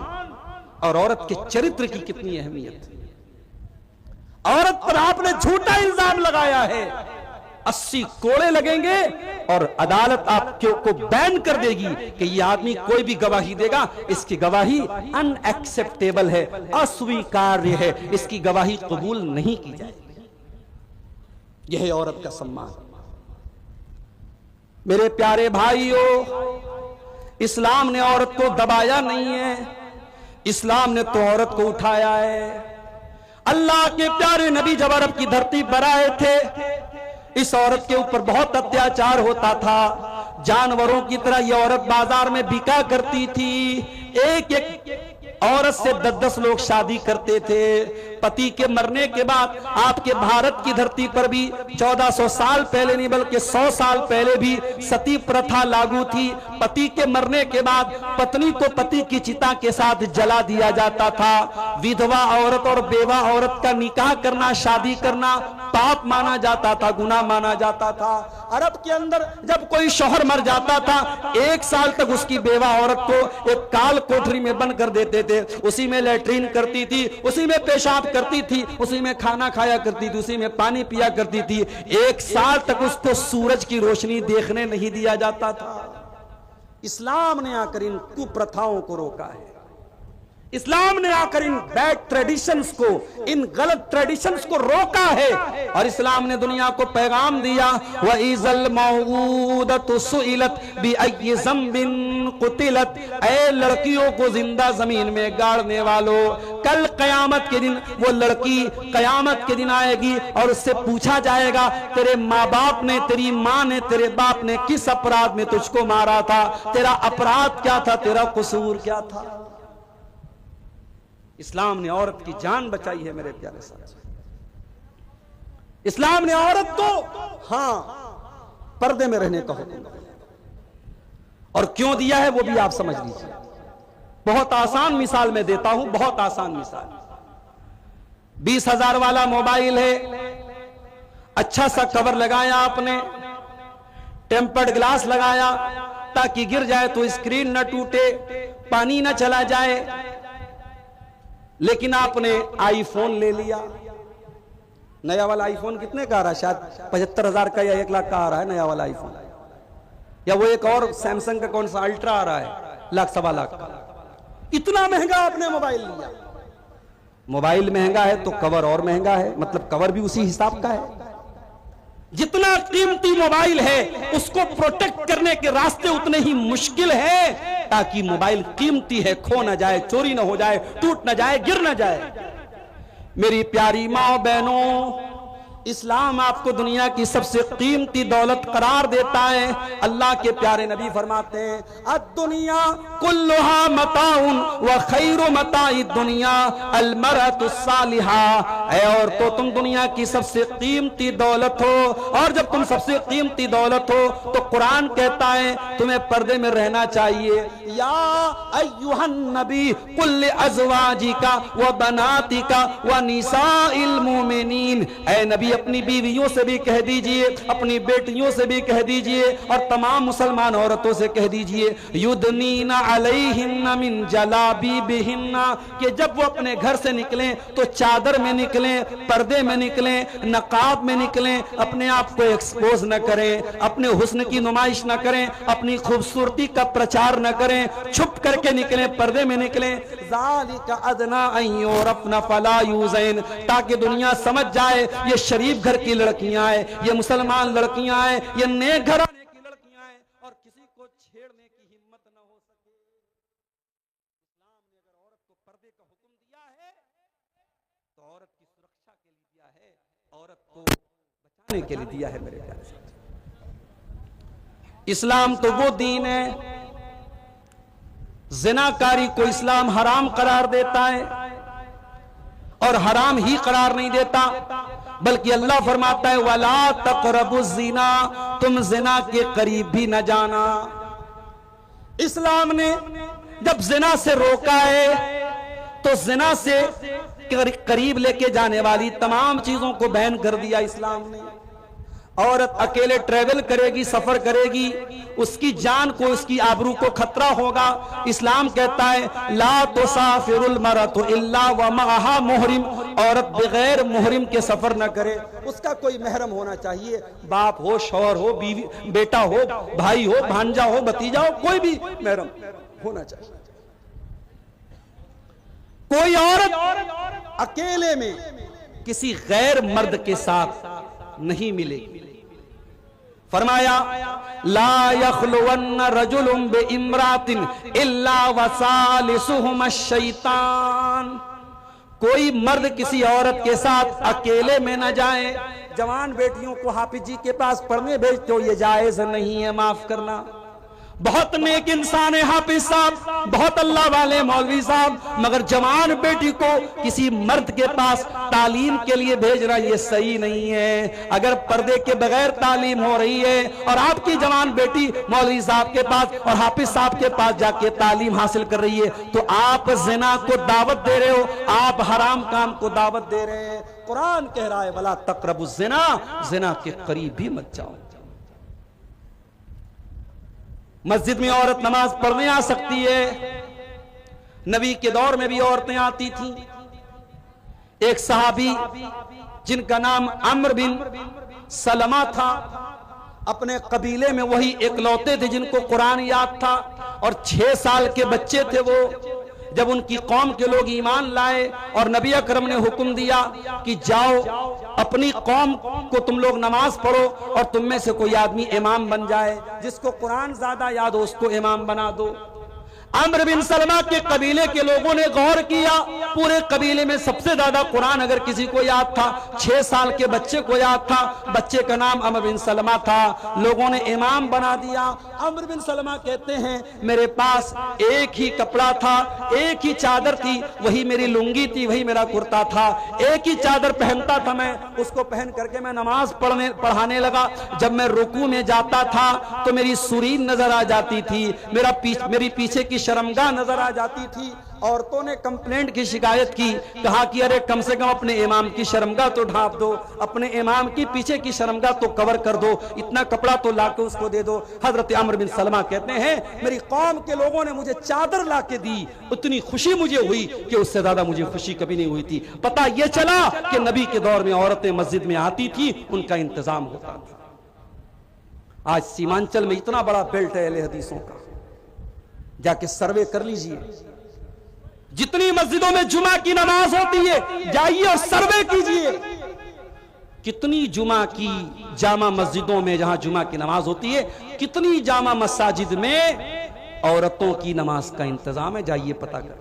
और औरत के चरित्र की कितनी अहमियत है। औरत पर आपने झूठा इल्जाम लगाया है, 80 कोड़े लगेंगे और अदालत आपको बैन कर देगी कि ये आदमी कोई भी गवाही देगा, इसकी गवाही अनएक्सेप्टेबल है, अस्वीकार्य है, इसकी गवाही कबूल नहीं की जाएगी। यह है औरत का सम्मान। मेरे प्यारे भाइयों, इस्लाम ने औरत को दबाया नहीं है, इस्लाम ने तो औरत को उठाया है। अल्लाह के प्यारे नबी जब अरब की धरती पर आए थे, इस औरत के ऊपर बहुत अत्याचार होता था। जानवरों की तरह यह औरत बाजार में बिका करती थी। एक एक औरत से 10-10 लोग शादी करते थे। पति के मरने के बाद आपके भारत की धरती पर भी 1400 साल पहले नहीं बल्कि 100 साल पहले भी सती प्रथा लागू थी। पति के मरने के बाद पत्नी को पति की चिता के साथ जला दिया जाता था। विधवा औरत और बेवा औरत का निकाह करना, शादी करना पाप माना जाता था, गुनाह माना जाता था। अरब के अंदर जब कोई शौहर मर जाता था, 1 साल तक उसकी बेवा औरत को एक काल कोठरी में बंद कर देते थे। उसी में लैट्रीन करती थी, उसी में पेशाब करती थी, उसी में खाना खाया करती थी, उसी में पानी पिया करती थी। 1 साल तक उसको सूरज की रोशनी देखने नहीं दिया जाता था। इस्लाम ने आकर इन कुप्रथाओं को रोका है। इस्लाम ने आकर इन बैड ट्रेडिशंस को, इन गलत ट्रेडिशंस को रोका है। और इस्लाम ने दुनिया को पैगाम दिया, व इज़ल मौऊदतु सुइलत बिअय्यि ज़म्बिन कुतिलत। ऐ लड़कियों को जिंदा जमीन में गाड़ने वालों, कल कयामत के दिन वो लड़की कयामत के दिन आएगी और उससे पूछा जाएगा, तेरे माँ बाप ने, तेरी माँ ने, तेरे बाप ने किस अपराध में तुझको मारा था? तेरा अपराध क्या था? तेरा कसूर क्या था? इस्लाम ने औरत की जान बचाई है मेरे प्यारे साथी। इस्लाम ने औरत को पर्दे में रहने का हुक्म दिया, और क्यों दिया है वो भी आप समझ लीजिए। बहुत आसान मिसाल मैं देता हूं, बहुत आसान मिसाल। 20,000 वाला मोबाइल है, अच्छा सा कवर लगाया आपने, टेम्पर्ड ग्लास लगाया ताकि गिर जाए तो स्क्रीन न टूटे, पानी न चला जाए। लेकिन आपने आईफोन ले लिया। नया वाला आईफोन कितने का आ रहा है? शायद 75,000 का या 1 लाख का आ रहा है नया वाला आईफोन। या वो एक और सैमसंग का कौन सा अल्ट्रा आ रहा है, 1,00,000-1.25 लाख का। इतना महंगा आपने मोबाइल लिया। मोबाइल महंगा है तो कवर और महंगा है, मतलब कवर भी उसी हिसाब का है। जितना कीमती मोबाइल है उसको प्रोटेक्ट करने के रास्ते उतने ही मुश्किल है, ताकि मोबाइल कीमती है, खो ना जाए, चोरी ना हो जाए, टूट ना जाए, गिर ना जाए। मेरी प्यारी माँ बहनों, इस्लाम आपको दुनिया की सबसे कीमती दौलत करार देता है। अल्लाह के प्यारे नबी फरमाते हैं, अद्दुनिया कुल्लुहा मताउन व खैरु मताई दुनिया अल मरअतु सालिहा। और तो तुम दुनिया की सबसे कीमती दौलत हो, और जब तुम सबसे कीमती दौलत हो तो कुरान कहता है तुम्हें पर्दे में रहना चाहिए। या अय्युहन नबी कुल अज़वाजिका व बनातिका व निसाइल मुमिनीन। ऐ नबी अपनी बीवियों से भी कह दीजिए, अपनी बेटियों से भी कह दीजिए, और तमाम मुसलमान औरतों से कह दीजिए, युदनीना अलैहिन्ना मिन जलाबीबिहिन्ना, कि जब वो अपने घर से निकलें तो चादर में निकलें, पर्दे में निकलें, नकाब में निकलें, अपने आप को एक्सपोज न करें, अपने हुस्न की नुमाइश न करें, अपनी खूबसूरती का प्रचार न करें, छुप करके निकलें, पर्दे में निकलें। ज़ालिका अदना अन युरफ़ना फला यूज़ैन, ताकि दुनिया समझ जाए ये शरीफ घर की लड़कियां हैं, ये मुसलमान लड़कियां हैं, ये नेक घराने की लड़कियां हैं, और किसी को छेड़ने की हिम्मत न हो सके। इस्लाम ने अगर औरत को पर्दे का हुक्म दिया है तो औरत की सुरक्षा के लिए दिया है, औरत को बचाने के लिए दिया है। मेरे प्यारे साथी, इस्लाम तो वो दीन है, ज़िनाकारी को इस्लाम हराम करार देता है, और हराम ही करार नहीं देता बल्कि अल्लाह फरमाता है, वला तक़रबुज़्ज़िना, तुम जिना के करीब भी न जाना। इस्लाम ने जब जिना से रोका है तो जिना से करीब लेके जाने वाली तमाम चीजों को बैन कर दिया इस्लाम ने। औरत अकेले ट्रेवल करेगी, सफर करेगी, उसकी जान को, उसकी आबरू को खतरा होगा। इस्लाम कहता है, ला तुसाफिरुल मरअतु इल्ला व मअहा मुहरिम, औरत बगैर मुहरिम के सफर न करे। उसका कोई महरम होना चाहिए, बाप हो, शौहर हो, बीवी, बेटा हो, भाई हो, भांजा हो, भतीजा हो, कोई भी महरम होना चाहिए। कोई औरत अकेले में किसी गैर मर्द के साथ नहीं मिलेगी। फरमाया ला यखलुवन्न रजुलुम बि इम्रातिन इल्ला वसालिसुहुम शैतान, कोई मर्द किसी औरत के साथ अकेले में न जाए। जवान बेटियों को हाफिज जी के पास पढ़ने भेजते हो, ये जायज नहीं है, माफ करना। बहुत नेक इंसान है हाफिज साहब, बहुत अल्लाह वाले मौलवी साहब, मगर जवान बेटी को किसी मर्द के पास तालीम के लिए भेजना ये सही नहीं है। अगर पर्दे के बगैर तालीम हो रही है और आपकी जवान बेटी मौलवी साहब के पास और हाफिज साहब के पास जाके तालीम हासिल कर रही है, तो आप जिना को दावत दे रहे हो, आप हराम काम को दावत दे रहे हैं। कुरान कह रहा है वला तक़रबुज़ ज़िना, जिना के करीब भी मत जाओ। मस्जिद में औरत नमाज पढ़ने आ सकती है। नबी के दौर में भी औरतें आती थीं। एक सहाबी जिनका नाम अम्र बिन सलमा था, अपने कबीले में वही इकलौते थे जिनको कुरान याद था, और 6 साल के बच्चे थे वो। जब उनकी कौम के लोग ईमान लाए और नबी अकरम ने हुक्म दिया कि जाओ अपनी कौम को तुम लोग नमाज पढ़ो और तुम में से कोई आदमी इमाम बन जाए, जिसको कुरान ज्यादा याद हो उसको इमाम बना दो। अम्र बिन सलमा के कबीले के लोगों ने गौर किया, पूरे कबीले में सबसे ज्यादा कुरान अगर किसी को याद था 6 साल के बच्चे को याद था। बच्चे का नाम अम्र बिन सलमा था। लोगों ने इमाम बना दिया। अम्र बिन सलमा कहते हैं मेरे पास एक ही कपड़ा था, एक ही चादर थी, वही मेरी लुंगी थी, वही मेरा कुर्ता था। एक ही चादर पहनता था मैं, उसको पहन करके मैं नमाज पढ़ाने लगा। जब मैं रुकू में जाता था तो मेरी सुरीन नजर आ जाती थी, मेरी पीछे की शर्मगाह नजर आ जाती थी। औरतों ने कंप्लेंट की शिकायत की, कहा कि अरे कम से कम अपने इमाम की शर्मगाह तो ढांप दो, अपने इमाम की पीछे की शर्मगाह तो कवर कर दो, इतना कपड़ा तो लाके उसको दे दो। हजरत अम्र बिन सलमा कहते हैं मेरी कौम के लोगों ने मुझे चादर लाके दी, उतनी खुशी मुझे हुई कि उससे ज्यादा मुझे खुशी कभी नहीं हुई थी। पता यह चला कि नबी के दौर में औरतें मस्जिद में आती थी, उनका इंतजाम होता था। आज सीमांचल में इतना बड़ा बेल्ट है अहले हदीसों का, जाके सर्वे कर लीजिए। जितनी मस्जिदों में जुमा की नमाज होती है जाइए और सर्वे कीजिए। कितनी जुमा की जामा मस्जिदों में जहां जुमा की नमाज होती है, कितनी जामा मसाजिद में औरतों की नमाज का इंतजाम है, जाइए पता कर।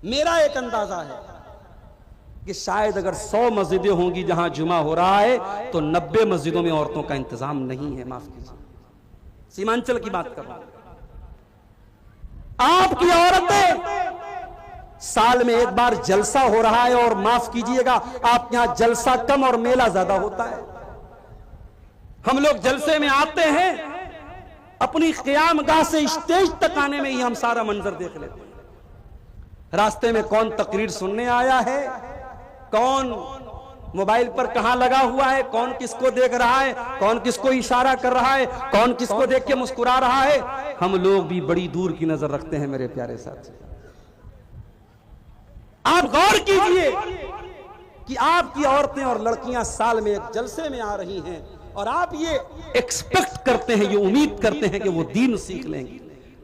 मेरा एक अंदाजा है कि शायद अगर 100 मस्जिदें होंगी जहां जुमा हो रहा है तो 90 मस्जिदों में औरतों का इंतजाम नहीं है। माफ कीजिए, सीमांचल की बात कर रहा हूं। आपकी औरतें साल में एक बार जलसा हो रहा है, और माफ कीजिएगा आप यहां जलसा कम और मेला ज्यादा होता है। हम लोग जलसे में आते हैं, अपनी क़यामगाह से स्टेज तक आने में ही हम सारा मंजर देख लेते हैं। रास्ते में कौन तकरीर सुनने आया है, कौन मोबाइल पर कहां लगा हुआ है, कौन किसको देख रहा है, कौन किसको इशारा कर रहा है, कौन किसको देख के मुस्कुरा रहा है, हम लोग भी बड़ी दूर की नजर रखते हैं। मेरे प्यारे साथी, आप गौर कीजिए कि आपकी औरतें और लड़कियां साल में एक जलसे में आ रही हैं और आप ये एक्सपेक्ट करते हैं, ये उम्मीद करते हैं कि वो दीन सीख लेंगी।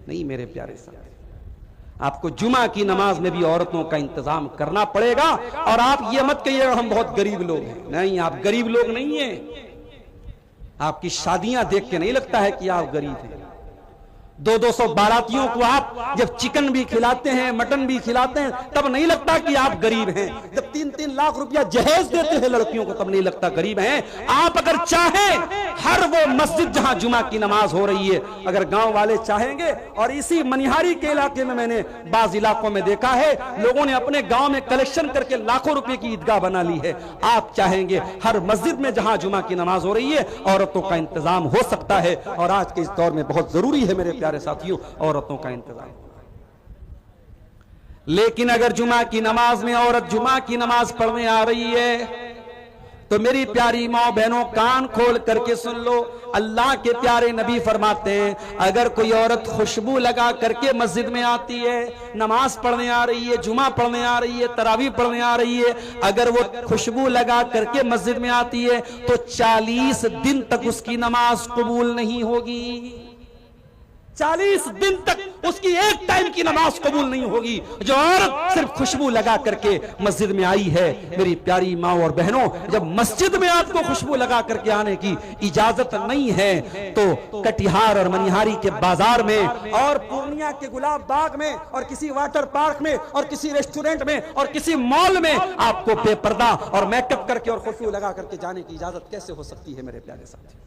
नहीं मेरे प्यारे साथी, आपको जुमा की नमाज में भी औरतों का इंतजाम करना पड़ेगा। और आप ये मत कहिएगा हम बहुत गरीब लोग हैं। नहीं, आप गरीब लोग नहीं हैं। आपकी शादियां देख के नहीं लगता है कि आप गरीब हैं। 200 बारातियों को आप जब चिकन भी खिलाते हैं, मटन भी खिलाते हैं, तब नहीं लगता कि आप गरीब हैं। जब 3-3 लाख रुपया जहेज देते हैं लड़कियों को, तब नहीं लगता गरीब हैं। आप अगर चाहें, हर वो मस्जिद जहां जुमा की नमाज हो रही है, अगर गांव वाले चाहेंगे, और इसी मनिहारी के इलाके में मैंने बाज इलाकों में देखा है, लोगों ने अपने गांव में कलेक्शन करके लाखों रुपए की ईदगाह बना ली है। आप चाहेंगे हर मस्जिद में जहां जुमा की नमाज हो रही है, औरतों का इंतजाम हो सकता है। और आज के इस दौर में बहुत जरूरी है मेरे प्यारे साथियों, औरतों का इंतजाम। लेकिन अगर जुमा की नमाज में औरत जुमा की नमाज पढ़ने आ रही है, तो मेरी प्यारी माँ बहनों कान खोल करके सुन लो। अल्लाह के प्यारे नबी फरमाते हैं अगर कोई औरत खुशबू लगा करके मस्जिद में आती है, नमाज पढ़ने आ रही है, जुमा पढ़ने आ रही है, तरावी पढ़ने आ रही है, अगर वो खुशबू लगा करके मस्जिद में आती है तो 40 दिन तक उसकी नमाज कबूल नहीं होगी। 40 दिन तक उसकी एक टाइम की नमाज कबूल नहीं होगी। जो औरत सिर्फ खुशबू लगा करके मस्जिद में आई है, मेरी प्यारी माँ और बहनों, जब मस्जिद में आपको खुशबू लगा करके आने की इजाजत नहीं है तो कटिहार और मनिहारी के बाजार में और पूर्णिया के गुलाब बाग में और किसी वाटर पार्क में और किसी रेस्टोरेंट में और किसी मॉल में आपको बेपर्दा और मेकअप करके और खुशबू लगा करके जाने की इजाजत कैसे हो सकती है मेरे प्यारे साथी?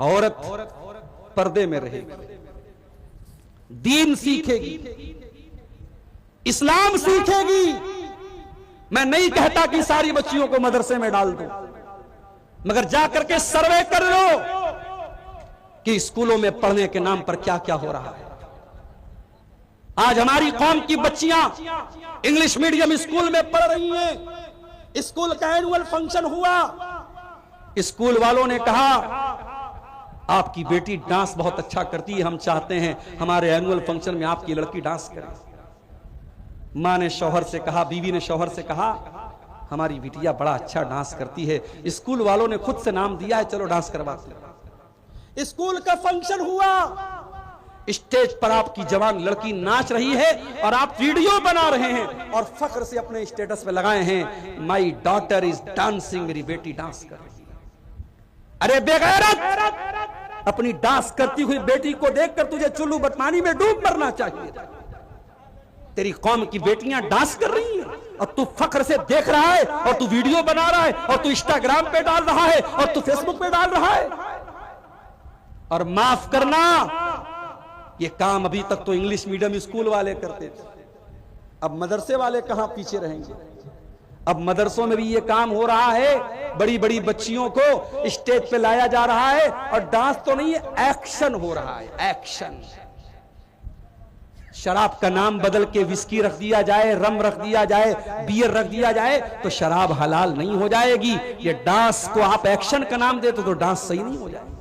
औरत पर्दे में रहेगी, दीन सीखेगी, इस्लाम सीखेगी। मैं नहीं कहता कि सारी बच्चियों को मदरसे में डाल दो, मगर जाकर के सर्वे कर लो कि स्कूलों में पढ़ने के नाम पर क्या क्या हो रहा है। आज हमारी कौम की बच्चियां इंग्लिश मीडियम स्कूल में पढ़ रही हैं। स्कूल का एनुअल फंक्शन हुआ, स्कूल वालों ने कहा आपकी बेटी डांस बहुत अच्छा करती है, हम चाहते हैं हमारे एनुअल फंक्शन में आपकी लड़की डांस करे। मां ने शौहर से कहा, बीवी ने शौहर से कहा हमारी बिटिया बड़ा अच्छा डांस करती है, स्कूल वालों ने खुद से नाम दिया है, चलो डांस करवाते हैं। स्कूल का फंक्शन हुआ, स्टेज पर आपकी जवान लड़की नाच रही है और आप वीडियो बना रहे हैं और फख्र से अपने स्टेटस पे लगाए हैं, माई डॉटर इज डांसिंग, मेरी बेटी डांस कर रही है। अरे बेगैरत, अपनी डांस करती हुई बेटी को देखकर तुझे चुल्लू बटमानी में डूब मरना चाहिए। तेरी कौम की बेटियां डांस कर रही हैं और तू फख्र से देख रहा है और तू वीडियो बना रहा है और तू इंस्टाग्राम पे डाल रहा है और तू फेसबुक पे डाल रहा है। और माफ करना, ये काम अभी तक तो इंग्लिश मीडियम स्कूल वाले करते थे, अब मदरसे वाले कहां पीछे रहेंगे। अब मदरसों में भी ये काम हो रहा है, बड़ी बड़ी बच्चियों को स्टेज पे लाया जा रहा है और डांस तो नहीं है, एक्शन हो रहा है, एक्शन। शराब का नाम बदल के विस्की रख दिया जाए, रम रख दिया जाए, बियर रख दिया जाए तो शराब हलाल नहीं हो जाएगी। ये डांस को आप एक्शन का नाम देते तो डांस सही नहीं हो जाएगा।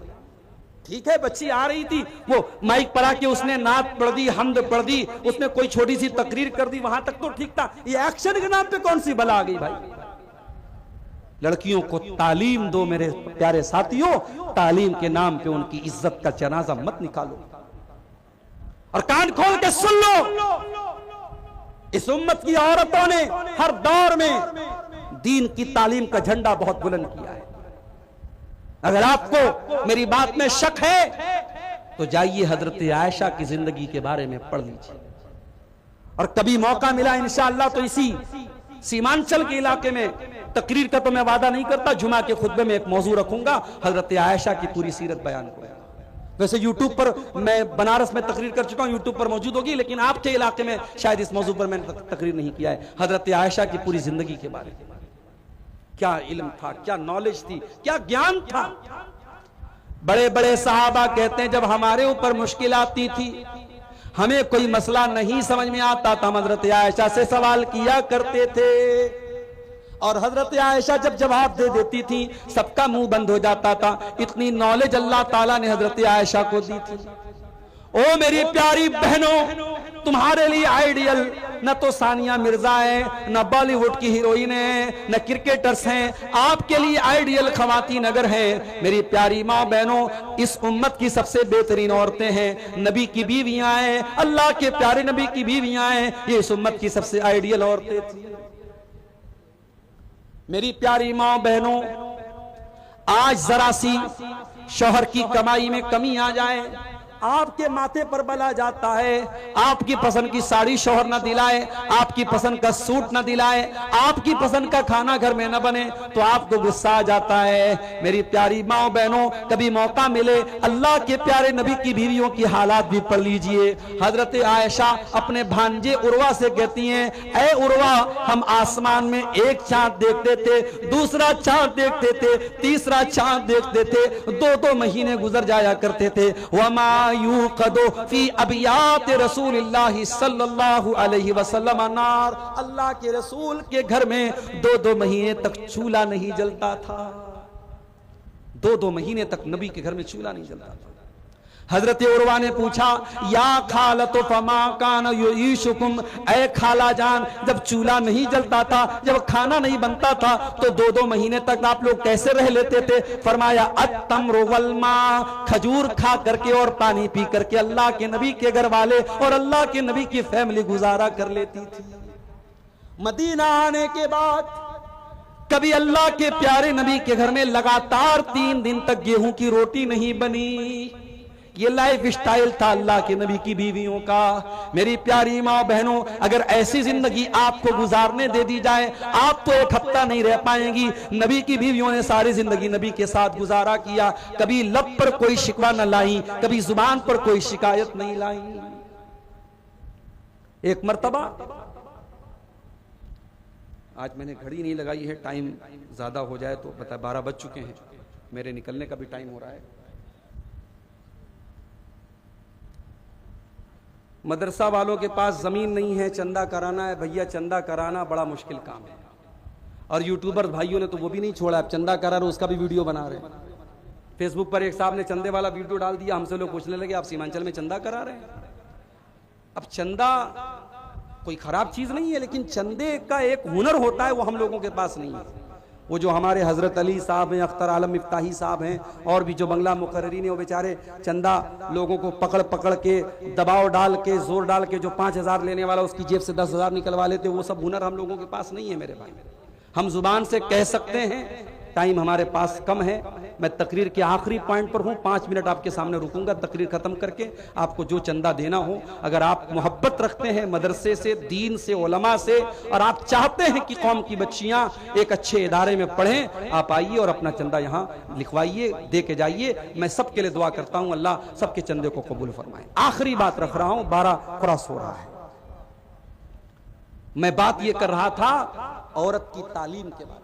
ठीक है, बच्ची आ रही थी, वो माइक पर आके उसने नात पढ़ दी, हम्द पढ़ दी, उसने कोई छोटी सी तकरीर कर दी, वहां तक तो ठीक था। ये एक्शन के नाम पे कौन सी बला आ गई भाई? लड़कियों को तालीम दो मेरे प्यारे साथियों, तालीम के नाम पे उनकी इज्जत का जनाजा मत निकालो। और कान खोल के सुन लो, इस उम्मत की औरतों ने हर दौर में दीन की तालीम का झंडा बहुत बुलंद किया है। अगर आपको मेरी बात में शक है तो जाइए हजरत आयशा की जिंदगी के बारे में पढ़ लीजिए। और कभी मौका मिला इंशाअल्लाह तो इसी सीमांचल के इलाके में, तकरीर का तो मैं वादा नहीं करता, जुमा के खुतबे में एक मौजू रखूंगा, हजरत आयशा की पूरी सीरत बयान करूंगा। वैसे यूट्यूब पर मैं बनारस में तकरीर कर चुका हूं, यूट्यूब पर मौजूद होगी, लेकिन आपके इलाके में शायद इस मौजू पर मैंने तकरीर नहीं किया है। हजरत आयशा की पूरी जिंदगी के बारे में, क्या इल्म था, क्या नॉलेज थी, क्या ज्ञान था। बड़े बड़े सहाबा कहते हैं जब हमारे ऊपर मुश्किल आती थी, हमें कोई मसला नहीं समझ में आता था, हजरत आयशा से सवाल किया करते थे और हजरत आयशा जब जवाब दे देती थी सबका मुंह बंद हो जाता था। इतनी नॉलेज अल्लाह ताला ने हजरत आयशा को दी थी। ओ मेरी प्यारी बहनों, तुम्हारे लिए आइडियल न तो सानिया मिर्जा है, न बॉलीवुड की हीरोइन है, न क्रिकेटर्स हैं, आपके लिए आइडियल खवातीन अगर हैं, मेरी प्यारी माँ बहनों, इस उम्मत की सबसे बेहतरीन औरतें हैं, नबी की बीवियां हैं, अल्लाह के प्यारे नबी की बीवियां हैं, ये इस उम्मत की सबसे आइडियल औरतें थी। मेरी प्यारी माँ बहनों, आज जरा सी शौहर की कमाई में कमी आ जाए, आपके माथे पर बला जाता है, आपकी पसंद की साड़ी शौहर न दिलाए, आपकी पसंद का सूट न दिलाए, आपकी पसंद का खाना घर में न बने तो आपको गुस्सा आ जाता है। मेरी प्यारी माँ बहनों, कभी मौका मिले अल्लाह के प्यारे नबी की बीवियों की हालात भी पढ़ लीजिए। हजरत आयशा अपने भांजे उर्वा से कहती हैं, ऐ उर्वा, हम आसमान में एक चांद देखते थे, दूसरा चांद देखते थे, तीसरा चांद देखते थे, 2-2 महीने गुजर जाया करते थे। वमा यूक़दु फी अबियात रसूलिल्लाह सल्लल्लाहु अलैहि वसल्लम नार, अल्लाह के रसूल के घर में 2-2 महीने तक चूल्हा नहीं जलता था। 2-2 महीने तक नबी के घर में चूल्हा नहीं जलता था। हजरत उर्वा ने पूछा, या खालतो फमा कान युईशुकुम, ऐ खाला जान, जब चूल्हा नहीं जलता था, जब खाना नहीं बनता था, तो 2-2 महीने तक आप लोग कैसे रह लेते थे? फरमाया अत्तम्रु वल मा, खजूर खा करके और पानी पी करके अल्लाह के नबी के घर वाले और अल्लाह के नबी की फैमिली गुजारा कर लेती थी। मदीना आने के बाद कभी अल्लाह के प्यारे नबी के घर में लगातार 3 दिन तक गेहूं की रोटी नहीं बनी। ये लाइफ स्टाइल था अल्लाह के नबी की बीवियों का। मेरी प्यारी माँ बहनों, अगर ऐसी जिंदगी आपको गुजारने दे दी जाए, आप तो 1 हफ्ता नहीं रह पाएंगी। नबी की बीवियों ने सारी जिंदगी नबी के साथ गुजारा किया, कभी लब पर कोई शिकवा न लाई, कभी जुबान पर कोई शिकायत नहीं लाई। एक मर्तबा, आज मैंने घड़ी नहीं लगाई है, टाइम ज्यादा हो जाए तो पता है 12 बज चुके हैं, मेरे निकलने का भी टाइम हो रहा है। मदरसा वालों के पास जमीन नहीं है, चंदा कराना है। भैया चंदा कराना बड़ा मुश्किल काम है, और यूट्यूबर भाइयों ने तो वो भी नहीं छोड़ा, अब चंदा करा रहे उसका भी वीडियो बना रहे हैं। फेसबुक पर एक साहब ने चंदे वाला वीडियो डाल दिया, हमसे लोग पूछने लगे आप सीमांचल में चंदा करा रहे हैं। अब चंदा कोई खराब चीज नहीं है, लेकिन चंदे का एक हुनर होता है, वो हम लोगों के पास नहीं है। वो जो हमारे हजरत अली साहब हैं, अख्तर आलम मिफ्ताही साहब हैं, और भी जो बंगला मुकर्रीन है, वो बेचारे चंदा लोगों को पकड़ पकड़ के, दबाव डाल के, जोर डाल के, जो 5,000 लेने वाला उसकी जेब से 10,000 निकलवा लेते, वो सब हुनर हम लोगों के पास नहीं है मेरे भाई। हम जुबान से कह सकते हैं, टाइम हमारे पास कम है। मैं तकरीर के आखिरी पॉइंट पर हूं, 5 मिनट आपके सामने रुकूंगा तकरीर खत्म करके। आपको जो चंदा देना हो, अगर आप मोहब्बत रखते हैं मदरसे से, दीन से, उलमा से, और आप चाहते हैं कि कौम की बच्चियां एक अच्छे इदारे में पढ़ें, आप आइए और अपना चंदा यहां लिखवाइए, दे के जाइए। मैं सबके लिए दुआ करता हूं, अल्लाह सबके चंदे को कबूल फरमाए। आखिरी बात रख रहा हूं, 12 क्रॉस हो रहा है। मैं बात यह कर रहा था औरत की तालीम के बारे में,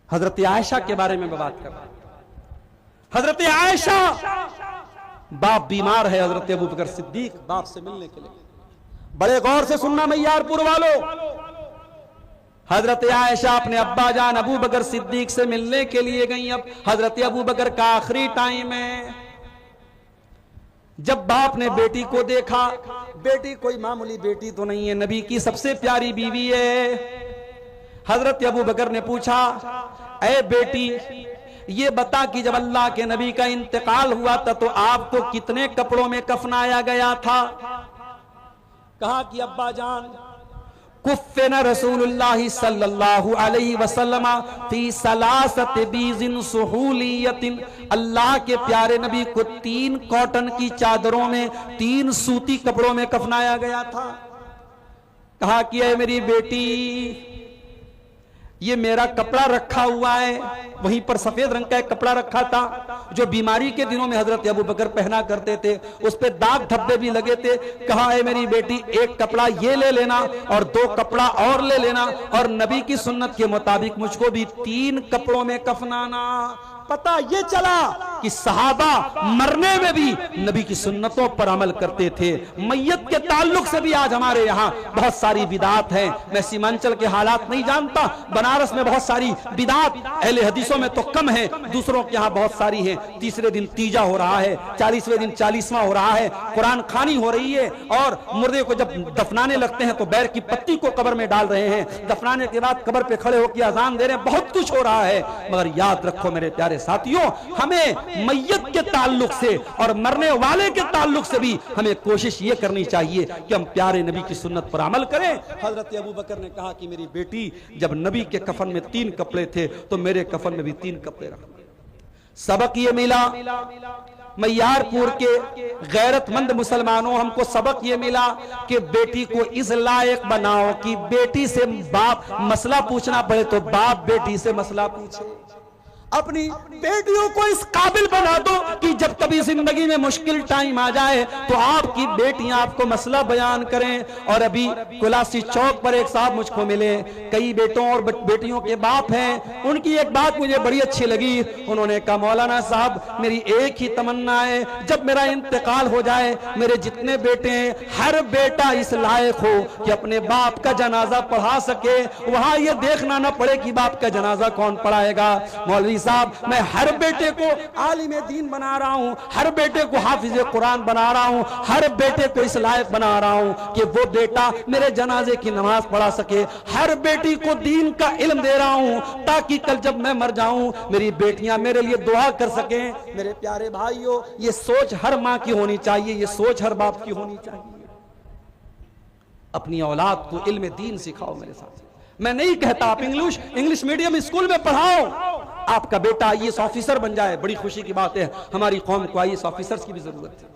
हजरत आयशा के बारे में मैं बात कर रहा हूं। हजरत आयशा, बाप बीमार है, हजरत अबू बकर सिद्दीक बाप से मिलने के लिए, बड़े गौर से सुनना मैयारपुर वालों, हजरत आयशा अपने अब्बा जान अबू बकर सिद्दीक से मिलने के लिए गई। अब हजरत अबू बकर का आखिरी टाइम है। जब बाप ने बेटी को देखा, बेटी कोई मामूली बेटी तो नहीं है, नबी की सबसे प्यारी बीवी है। हजरत अबू बकर ने पूछा, ऐ बेटी, ये बता कि जब अल्लाह के नबी का इंतकाल हुआ था तो आपको कितने कपड़ों में कफनाया गया था? कहा कि अब्बा जान, कुफ़्फ़िना रसूलुल्लाह सल्लल्लाहु अलैहि वसल्लम फी सलासत बीज़िन सुहूलियतिन, अल्लाह के प्यारे नबी को 3 कॉटन की चादरों में, 3 सूती कपड़ों में कफनाया गया था। कहा कि ऐ मेरी बेटी, ये मेरा कपड़ा रखा हुआ है, वहीं पर सफेद रंग का एक कपड़ा रखा था जो बीमारी के दिनों में हजरत अबू बकर पहना करते थे, उस पे दाग धब्बे भी लगे थे। कहा है मेरी बेटी, एक कपड़ा ये ले लेना और 2 कपड़ा और ले लेना, और नबी की सुन्नत के मुताबिक मुझको भी 3 कपड़ों में कफनाना। पता ये चला कि सहाबा मरने में भी नबी की सुन्नतों पर अमल करते थे। मैयत के ताल्लुक से भी आज हमारे यहाँ बहुत सारी बिदात है। मैं सीमांचल के हालात नहीं जानता, बनारस में बहुत सारी बिदात अहले हदीसों में तो कम है, दूसरों के यहाँ बहुत सारी है। तीसरे दिन तीजा हो रहा है, 40वें दिन 40वां हो रहा है, कुरान खानी हो रही है, और मुर्दे को जब दफनाने लगते हैं तो बैर की पत्ती को कब्र में डाल रहे हैं, दफनाने के बाद कब्र पे खड़े होकर अजान दे रहे हैं, बहुत कुछ हो रहा है। मगर याद रखो मेरे प्यारे साथियों, हमें मैयत के ताल्लुक से और मरने वाले के ताल्लुक से भी हमें कोशिश ये करनी चाहिए कि हम प्यारे नबी की सुन्नत पर अमल करें। हजरत अबू बकर ने कहा कि मेरी बेटी, जब नबी के कफन में 3 कपड़े थे तो मेरे कफन में भी 3 कपड़े रख। सबक ये मिला, मैयारपुर के गैरतमंद मुसलमानों, हमको सबक ये मिला कि बेटी को इस लायक बनाओ कि बेटी से बाप मसला पूछना पड़े तो बाप बेटी से मसला पूछे। अपनी बेटियों को इस काबिल बना दो कि जब कभी जिंदगी में मुश्किल टाइम आ जाए तो आपकी बेटियां आपको मसला बयान करें। और अभी कुलासी चौक पर एक साहब मुझको मिले, कई बेटों और बेटियों के बाप हैं। उनकी एक बात मुझे बड़ी अच्छी लगी, उन्होंने कहा मौलाना साहब, मेरी एक ही तमन्ना है, जब मेरा इंतकाल हो जाए, मेरे जितने बेटे हैं हर बेटा इस लायक हो कि अपने बाप का जनाजा पढ़ा सके, वहां ये देखना ना पड़े कि बाप का जनाजा कौन पढ़ाएगा। मौलवी मौलवी साहब, मैं हर बेटे को आलिम दीन बना रहा हूं, हर बेटे को हाफिज कुरान बना रहा हूं, हर बेटे को इस लायक बना रहा हूं कि वो बेटा मेरे जनाजे की नमाज पढ़ा सके, हर बेटी को दीन का इल्म दे रहा हूं ताकि कल जब मैं मर जाऊं मेरी बेटियां मेरे लिए दुआ कर सकें। मेरे प्यारे भाइयों, ये सोच हर मां की होनी चाहिए, ये सोच हर बाप की होनी चाहिए। अपनी औलाद को इल्म दीन सिखाओ। मेरे साथ मैं नहीं कहता आप इंग्लिश मीडियम स्कूल में पढ़ाओ, आपका बेटा आईएएस ऑफिसर बन जाए, बड़ी खुशी की बात है। हमारी कौम को आईएएस ऑफिसर्स की भी जरूरत है।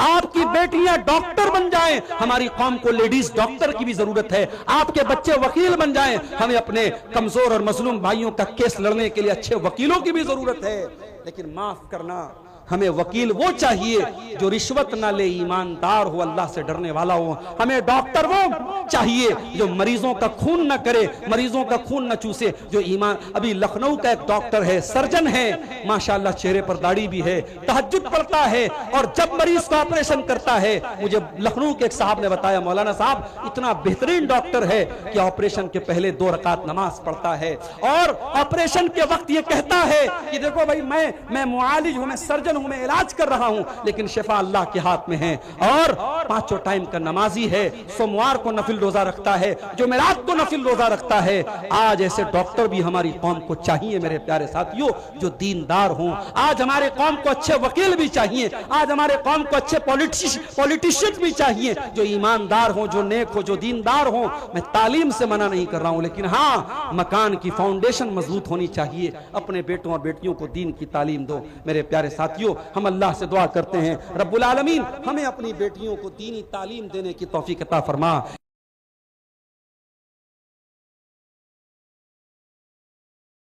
आपकी बेटियां डॉक्टर बन जाएं, हमारी कौम को लेडीज डॉक्टर की भी जरूरत है। आपके बच्चे वकील बन जाएं, हमें अपने कमजोर और मजलूम भाइयों का केस लड़ने के लिए अच्छे वकीलों की भी जरूरत है। लेकिन माफ करना, हमें वकील वो चाहिए जो रिश्वत ना ले, ईमानदार हो, अल्लाह से डरने वाला हो। हमें डॉक्टर वो चाहिए जो मरीजों का खून न करे, मरीजों का खून न चूसे, जो ईमान। अभी लखनऊ का एक डॉक्टर है, सर्जन है, माशाल्लाह चेहरे पर दाढ़ी भी है, तहज्जुद पढ़ता है, और जब मरीज का ऑपरेशन करता है, मुझे लखनऊ के एक साहब ने बताया, मौलाना साहब इतना बेहतरीन डॉक्टर है कि ऑपरेशन के पहले 2 रकात नमाज पढ़ता है, और ऑपरेशन के वक्त ये कहता है कि देखो भाई, मैं मुआलिज हूं, मैं सर्जन हूं, मैं इलाज कर रहा हूं, लेकिन शिफा अल्लाह के हाथ में है। और 5 टाइम का नमाजी है, सोमवार को नफिल रोजा रखता है, जुमेरात को नफिल रोजा रखता है। आज ऐसे डॉक्टर भी हमारी कौम को चाहिए मेरे प्यारे साथियों, जो दीनदार हों। आज हमारे कौम को अच्छे वकील भी चाहिए, आज हमारे कौम को अच्छे पॉलिटिशियन भी चाहिए, जो ईमानदार हों, जो नेक हो, जो दीनदार हों। मैं तालीम से मना नहीं कर रहा हूं, लेकिन हाँ, मकान की फाउंडेशन मजबूत होनी चाहिए। अपने बेटों और बेटियों को दीन की तालीम दो। मेरे प्यारे साथियों, हम अल्लाह से दुआ करते हैं, रब्बुल आलमीन हमें अपनी बेटियों को दीनी तालीम देने की तौफीक अता फरमा।